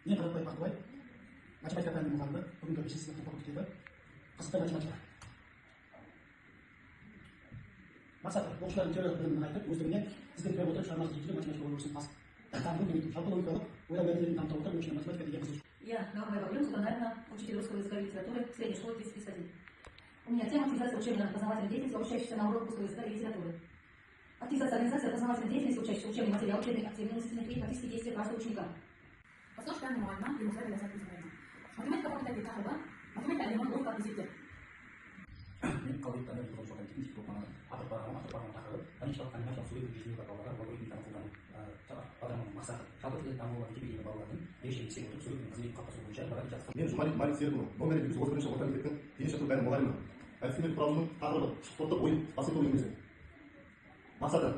Ini kalau baik pakai macam-macam kata yang mengandung, kemudian bisnis yang kita kita, pasti macam-macam. Masa tu, bos lain cara dengan mereka, bos dengan sistem kerja sama seperti macam-macam urusan pas. Tanpa itu, kalau kita udah dari tanpa udah bos macam-macam dia betul. Я главная проблема наверное, учитель русского языка и литературы в средней школе 351. У меня тема активизация учебно-познавательной деятельности, обучающихся на урок русского языка и литературы. Активизация организации познавательной деятельности, учащихся учебный материал, учебные активные мыслительные и практические действия каждого ученика. Послушай данную معلومة لمساعدة دراسات الإنسانية. математика فقط الكهرباء، математика اليوم لغة فيزيائية. من قضية أن يدخل شغل تكنيك بمعنى عبر تقرر أن يشتغل كلمات مفصولة بالجسم والقوارع ويريد أن تكون قدر مسافة شاطر الأمر وتجيب إلى بوابة ليش يصير مفصول من قضية قطع ومنشأ ولا جالس. мен жұмали мalik серігұлы номер екі жүз отыз бірінші орта мектептің дене шынықтыру пәні мұғалімі әдістемелік құрамының тақырыбы спорттық ойын баскетбол үйірмесі мақсаты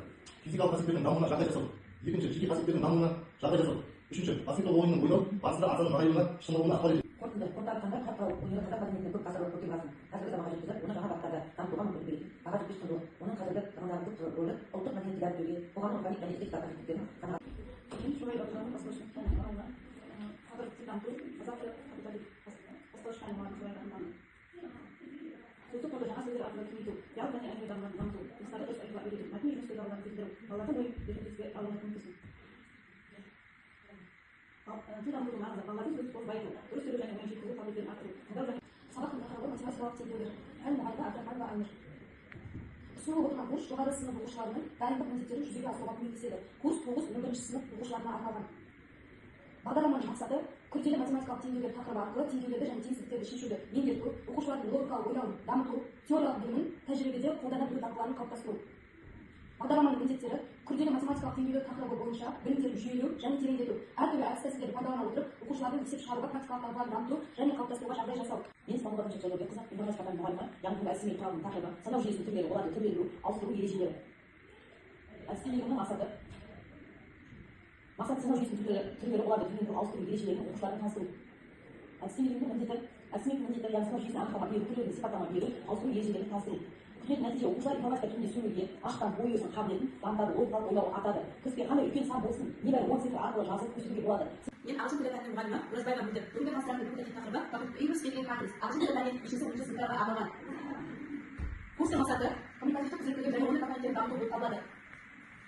физикалық қасиеттердің дамуына жағдай жасау екінші жеке қасиеттердің дамуына жағдай жасау үшінші баскетбол ойынының ойнау барысында ағзаның нығаюына шынығуына ықпал ету қорытынды спортта айтқанда қатты өнер қазақ мәдениетінің көп ғасырлық көкемасын қазіргі заманға жеткізіп оны жаңа бағыттарда дамытуға мүмкіндік береді баға жетпес құндылық оның қазіргі замандағы көп рөлі ұлттық мәдениетті дәріптеуге қоғамның рухани және эстетикалық қажеттіліктерін Untuk pekerjaan sendiri adalah itu. Yang banyak yang dalam bantu. Misalnya terus kita beri mati mesti dalam itu. Kalau tu boleh jadi Allah itu. Tidak perlu marah. Kalau itu terus baik. Terus terus yang menjadi itu kalau dia atur. Kalau سبق الأخرى masing-masing waktu tidur. Ilmu halda akan amir. Soğuk okumuş, yukarı sınıf okuşlarının dayanıklı mezitleri yüzüyle asılmak mümkünsüydü. Kurs 9 11. sınıf okuşlarına arналған. Бағдарламаның мақсаты күрделі математикалық теңдеулер тақырыбы арқылы теңдеулерді және теңсіздіктерді шешуді меңгерту, оқушылардың логикалық ойлауын дамыту, теориялық білімін тәжірибеде қолдана білу дағдыларын қалыптастыру. Бағдарламаның міндеттері күрделі математикалық теңдеулер тақырыбы бойынша білімдерді жүйелеу және тереңдету, әртүрлі әдіс-тәсілдерді пайдалана отырып, оқушылардың есеп шығаруға практикалық дағдыларын дамыту және қалыптастыруға жағдай жасау. Мен Стамбулда жайлауға қызық информатика пәнінің мұғалімі, яғни бұл әдістемелік құралының тақырыбы, санау жүйесінің түрлері, оларды түрлендіру, ауыстыру ережелері. Әдістемелігінің мақсаты санау жүйесінің түрлері, оларды түрлендіру, ауыстыру ережелерін оқушыларға таныстыру. Әдістемелігінің міндеті, яғни санау жүйесін анықтама беру, түрлерін сипаттама беру, ауыстыру ережелерін таныстыру. Күтілетін нәтиже оқушылар информатика түрінде сөйлеуге, ашықтан ой өрісінің қабілетін дамытады, логикалық ойлауын артады. Кіріспе қандай үлкен сан болсын, небәрі 10 цифр арқылы жазылып көрсетуге болады. Мен ағылшын тілі пәнінің мұғалімі Оразбаева Гүлдір. Бүгінгі конференцияның бүгінгі тақырыбы English Speaking Practice. Ағылшын тілі пәнінен 3-інші сыныптарға арналған. Курстың мақсаты коммуникативтік құзыреттілігі және оның компоненттерін дамыту болып табылады.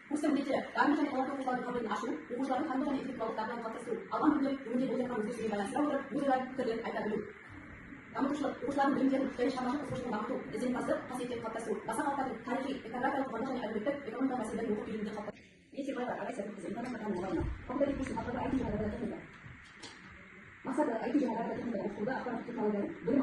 Курстың міндеттері дарынды және талантты оқушылардың қабілетін ашу, оқушылардың танымдық және интеллектуалдық дағдыларын қалыптастыру, алған білімдер өмірде болып жатқан өзгерістерге байланыстыра отырып, өзара пікірлерін айта білу. Дамытушылық, оқушылардың білімдерін және шығармашылық қызығушылығын дамыту, ізденімпаздық қасиеттерін қалыптастыру, басқа халықтардың тарихи, этнографиялық, қоғамдық және әлеуметтік, экономикалық мәселелерін оқу үйірмеде қалыптастыру. Мен Сербаева Арай Сәтқызы, информатика пәнінің мұғалімі. Факультатив курстың тақырыбы IT және радиотехника. Мақсаты IT және радиотехника оқытуда ақпараттық технологиялар, білім